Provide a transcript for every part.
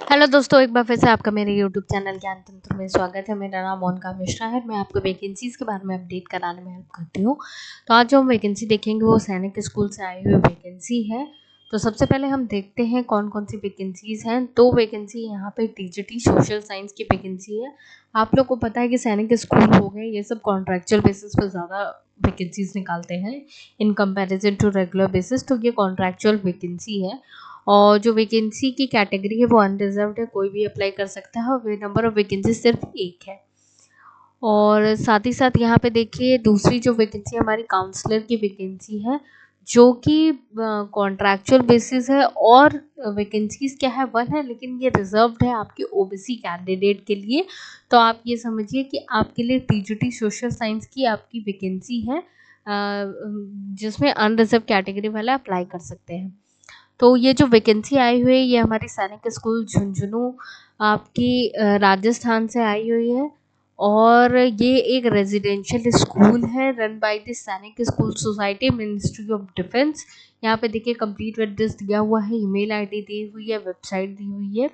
Hello दोस्तों, एक बार फिर से आपका मेरे यूट्यूब चैनल ज्ञान तंत्र में स्वागत है। मेरा नाम मोनिका मिश्रा है। मैं आपको वैकेंसीज़ के बारे में अपडेट कराने में हेल्प करती हूँ। तो आज जो हम वैकेंसी देखेंगे वो सैनिक स्कूल से आई हुई वैकेंसी है। तो सबसे पहले हम देखते हैं कौन कौन सी वैकेंसीज़ हैं। 2 वैकेंसी यहाँ पे टीजीटी सोशल साइंस की वैकेंसी है। आप लोग को पता है कि सैनिक स्कूल हो गए, ये सब कॉन्ट्रैक्चुअल बेसिस पर ज़्यादा वैकेंसीज निकालते हैं in comparison to regular basis. तो ये कॉन्ट्रैक्चुअल वैकेंसी है और जो वैकेंसी की कैटेगरी है वो अनरिजर्व्ड है, कोई भी अप्लाई कर सकता है और नंबर ऑफ वैकेंसी सिर्फ एक है। और साथ ही साथ यहाँ पे देखिए दूसरी जो वैकेंसी हमारी काउंसलर की वैकेंसी है जो कि कॉन्ट्रैक्चुअल बेसिस है और वैकेंसीज क्या है 1 है, लेकिन ये रिजर्व्ड है आपके ओबीसी कैंडिडेट के लिए। तो आप ये समझिए कि आपके लिए टीजीटी सोशल साइंस की आपकी वैकेंसी है जिसमें अनरिजर्व कैटेगरी वाले अप्लाई कर सकते हैं। तो ये जो वैकेंसी आई हुई है ये हमारी सैनिक स्कूल झुंझुनू आपकी राजस्थान से आई हुई है और ये एक रेजिडेंशियल स्कूल है रन बाय द सैनिक school society ministry of defence. यहाँ पे देखिए कंप्लीट एड्रेस दिया हुआ है, ईमेल आईडी दी हुई है, वेबसाइट दी हुई है।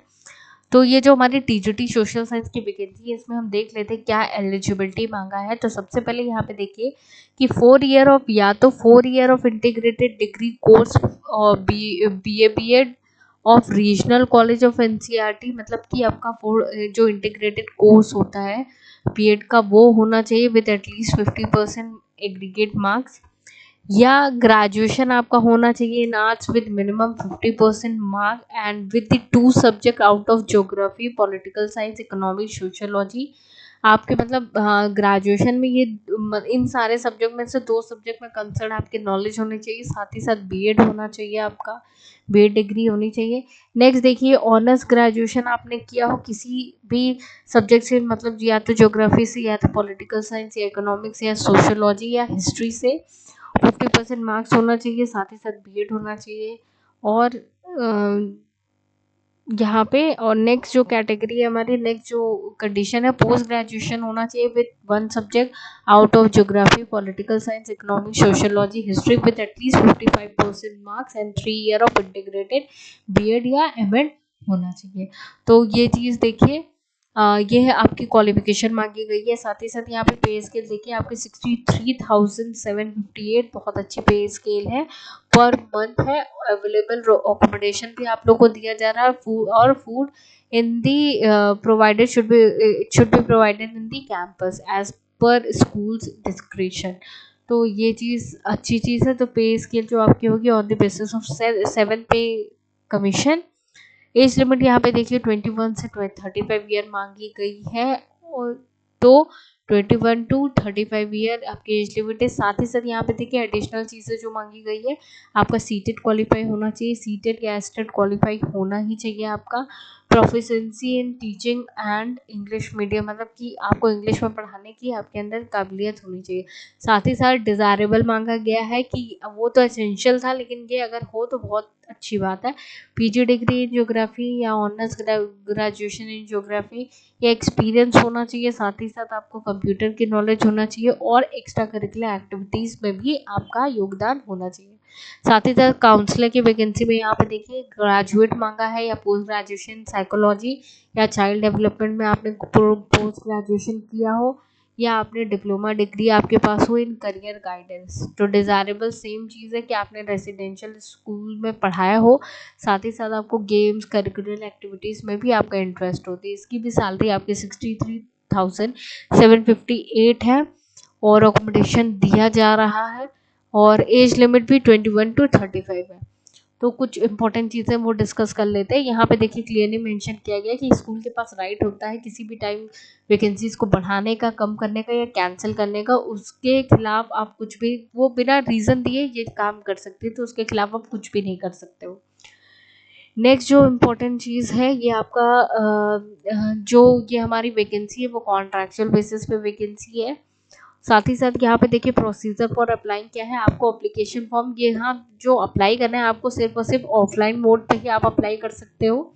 तो ये जो हमारी टीजीटी सोशल साइंस की वैकेंसी है इसमें हम देख लेते हैं क्या एलिजिबिलिटी मांगा है। तो सबसे पहले यहाँ पे देखिए कि 4 ईयर ऑफ या तो 4 year of integrated degree course और B Ed of regional college of NCERT, मतलब कि आपका जो इंटीग्रेटेड कोर्स होता है बीएड का वो होना चाहिए विद एटलीस्ट 50% एग्रीगेट मार्क्स, या ग्रेजुएशन आपका होना चाहिए in arts with minimum 50% mark and with the 2 subject out of geography, political science, economics, sociology. आपके मतलब ग्रेजुएशन में ये इन सारे सब्जेक्ट में से 2 सब्जेक्ट में कंसर्न आपके नॉलेज होनी चाहिए, साथ ही साथ बीएड होना चाहिए, आपका बीएड डिग्री होनी चाहिए। नेक्स्ट देखिए ऑनर्स ग्रेजुएशन आपने किया हो किसी भी सब्जेक्ट से, मतलब या तो ज्योग्राफी से या तो पॉलिटिकल साइंस या इकोनॉमिक्स या सोशियोलॉजी या हिस्ट्री से 50% मार्क्स होना चाहिए, साथ ही साथ बीएड होना चाहिए। और यहाँ पे और नेक्स्ट जो कैटेगरी है हमारी, नेक्स्ट जो कंडीशन है पोस्ट ग्रेजुएशन होना चाहिए with 1 subject out of geography, political science, economics, sociology, history with at least 55% marks and 3 year of integrated BEd या एमएड होना चाहिए। तो ये चीज़ देखिए ये है आपकी क्वालिफिकेशन मांगी गई है। साथ ही साथ यहाँ पे पे स्केल देखिए आपकी 63,758 बहुत अच्छी पे स्केल है, पर मंथ है। अवेलेबल अकोमोडेशन भी आप लोग को दिया जा रहा है और food in the provided should be provided in the campus as per schools description. तो ये चीज़ अच्छी चीज़ है। तो पे स्केल जो आपकी होगी ऑन द बेसिस ऑफ 7 पे कमीशन। एज लिमिट यहाँ पे देखिए 21 से 35 ईयर मांगी गई है और तो 21 टू 35 ईयर आपकी एज लिमिट है। साथ ही साथ यहाँ पे देखिए एडिशनल चीज़ें जो मांगी गई है, आपका सीटेट क्वालिफाई होना चाहिए, सीटेट या एस्टेट क्वालिफाई होना ही चाहिए आपका। Proficiency in teaching and English medium, मतलब कि आपको इंग्लिश में पढ़ाने की आपके अंदर काबिलियत होनी चाहिए। साथ ही साथ डिज़ायरेबल मांगा गया है कि वो तो एसेंशियल था, लेकिन ये अगर हो तो बहुत अच्छी बात है। पीजी डिग्री इन ज्योग्राफी या ऑनर्स ग्रेजुएशन इन ज्योग्राफी या एक्सपीरियंस होना चाहिए। साथ ही साथ आपको कंप्यूटर की नॉलेज होना चाहिए और एक्स्ट्रा करिकुलर एक्टिविटीज़ में भी आपका योगदान होना चाहिए। साथ ही साथ काउंसलर की वैकेंसी में यहाँ पे देखिए ग्रेजुएट मांगा है या पोस्ट ग्रेजुएशन साइकोलॉजी या चाइल्ड डेवलपमेंट में आपने पोस्ट ग्रेजुएशन किया हो या आपने डिप्लोमा डिग्री आपके पास हो इन करियर गाइडेंस। तो डिज़ायरेबल सेम चीज़ है कि आपने रेजिडेंशियल स्कूल में पढ़ाया हो, साथ ही साथ आपको गेम्स करिकुलर एक्टिविटीज़ में भी आपका इंटरेस्ट होती है। इसकी भी सैलरी आपकी 63,758 है और अकोमोडेशन दिया जा रहा है और एज लिमिट भी 21 टू 35 है। तो कुछ इंपॉर्टेंट चीज़ें वो डिस्कस कर लेते हैं। यहाँ पे देखिए क्लियरली मेंशन किया गया कि स्कूल के पास राइट होता है किसी भी टाइम वैकेंसीज को बढ़ाने का, कम करने का या कैंसिल करने का। उसके खिलाफ आप कुछ भी, वो बिना रीज़न दिए ये काम कर सकते हैं, तो उसके खिलाफ आप कुछ भी नहीं कर सकते हो। नेक्स्ट जो इम्पोर्टेंट चीज़ है ये आपका जो ये हमारी वैकेंसी है वो कॉन्ट्रैक्चुअल बेसिस पे वैकेंसी है। साथ ही साथ यहाँ पे देखिए प्रोसीजर फॉर अप्लाइंग क्या है। आपको अप्लीकेशन फॉर्म, ये यहाँ जो अप्लाई करना है आपको सिर्फ और सिर्फ ऑफलाइन मोड पे ही आप अप्लाई कर सकते हो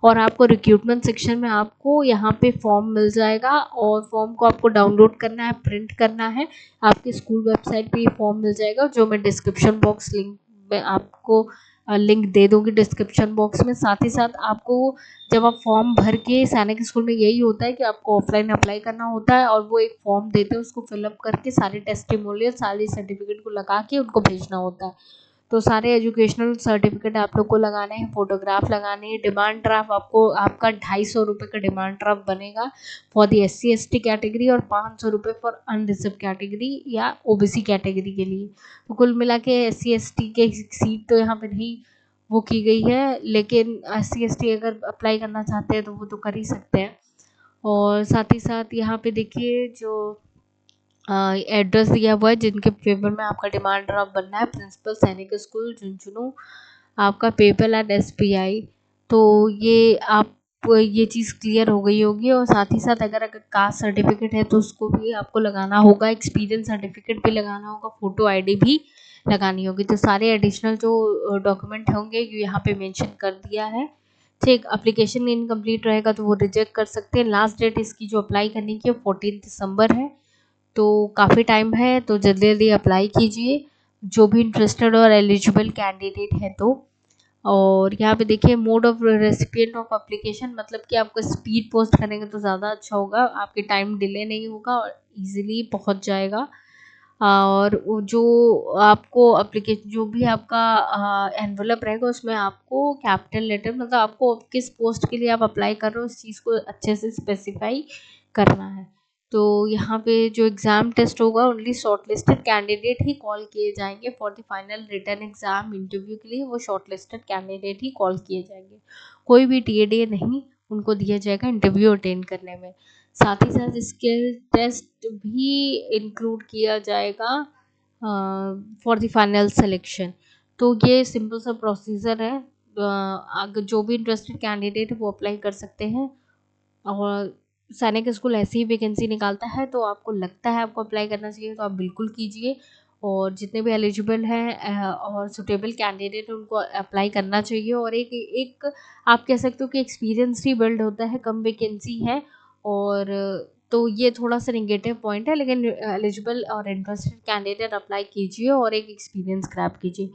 और आपको रिक्रूटमेंट सेक्शन में आपको यहाँ पे फॉर्म मिल जाएगा और फॉर्म को आपको डाउनलोड करना है, प्रिंट करना है। आपके स्कूल वेबसाइट पे ये फॉर्म मिल जाएगा जो मैं डिस्क्रिप्शन बॉक्स लिंक में आपको लिंक दे दूँगी डिस्क्रिप्शन बॉक्स में। साथ ही साथ आपको जब आप फॉर्म भर के सैनिक स्कूल में यही होता है कि आपको ऑफलाइन अप्लाई करना होता है और वो एक फॉर्म देते हैं, उसको फिलअप करके सारे टेस्टिमोनियल सारे सर्टिफिकेट को लगा के उनको भेजना होता है। तो सारे एजुकेशनल सर्टिफिकेट आप लोग को लगाने हैं, फोटोग्राफ लगानी है। डिमांड ड्राफ्ट आपको आपका 250 रुपये का डिमांड ड्राफ्ट बनेगा फॉर दी SC/ST कैटेगरी और 500 रुपये फॉर अनरिजर्व कैटेगरी या OBC कैटेगरी के लिए। तो कुल मिला के SC/ST के सीट तो यहाँ पे नहीं वो की गई है, लेकिन SC/ST अगर अप्लाई करना चाहते हैं तो वो तो कर ही सकते हैं। और साथ ही साथ यहाँ पे देखिए जो एड्रेस दिया हुआ है जिनके फेवर में आपका डिमांड ड्राफ्ट बनना है, प्रिंसिपल सैनिक स्कूल झुंझुनू, आपका पेपल एंड SBI। तो ये आप ये चीज़ क्लियर हो गई होगी। और साथ ही साथ अगर कास्ट सर्टिफिकेट है तो उसको भी आपको लगाना होगा, एक्सपीरियंस सर्टिफिकेट भी लगाना होगा, फोटो ID भी लगानी होगी। तो सारे एडिशनल जो डॉक्यूमेंट होंगे ये यहाँ पे मेंशन कर दिया है। ठीक, एप्लीकेशन इनकम्प्लीट रहेगा तो वो रिजेक्ट कर सकते हैं। लास्ट डेट इसकी जो अप्लाई करने की 14 दिसंबर है, तो काफ़ी टाइम है, तो जल्दी जल्दी अप्लाई कीजिए जो भी इंटरेस्टेड और एलिजिबल कैंडिडेट है तो। और यहाँ पे देखिए mode of recipient of application, मतलब कि आपको स्पीड पोस्ट करेंगे तो ज़्यादा अच्छा होगा, आपके टाइम डिले नहीं होगा और इजीली पहुँच जाएगा। और वो जो आपको एप्लीकेशन जो भी आपका एनवलप रहेगा उसमें आपको कैपिटल लेटर, मतलब आपको किस पोस्ट के लिए आप अप्लाई कर रहे हो उस चीज़ को अच्छे से स्पेसिफाई करना है। तो यहाँ पे जो एग्ज़ाम टेस्ट होगा ओनली शॉर्टलिस्टेड कैंडिडेट ही कॉल किए जाएंगे for the final written exam interview के लिए। वो शॉर्टलिस्टेड कैंडिडेट ही कॉल किए जाएंगे, कोई भी TADA नहीं उनको दिया जाएगा इंटरव्यू अटेंड करने में। साथ ही साथ स्किल टेस्ट भी इंक्लूड किया जाएगा फॉर द फाइनल सिलेक्शन। तो ये सिंपल सा प्रोसीजर है। अगर जो भी इंटरेस्टेड कैंडिडेट है वो अप्लाई कर सकते हैं। और सैनिक स्कूल ऐसी ही वैकेंसी निकालता है, तो आपको लगता है आपको अप्लाई करना चाहिए तो आप बिल्कुल कीजिए। और जितने भी एलिजिबल हैं और सुटेबल कैंडिडेट हैं उनको अप्लाई करना चाहिए। और एक एक आप कह सकते हो कि एक्सपीरियंस ही बिल्ड होता है, कम वैकेंसी है और तो ये थोड़ा सा नेगेटिव पॉइंट है, लेकिन एलिजिबल और इंटरेस्टेड कैंडिडेट अप्लाई कीजिए और एक एक्सपीरियंस ग्रैब कीजिए।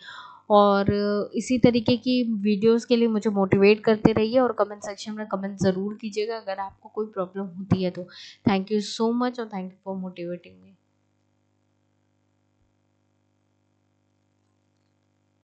और इसी तरीके की वीडियोस के लिए मुझे मोटिवेट करते रहिए और कमेंट सेक्शन में कमेंट ज़रूर कीजिएगा अगर आपको कोई प्रॉब्लम होती है तो। थैंक यू सो मच और thank you for motivating me.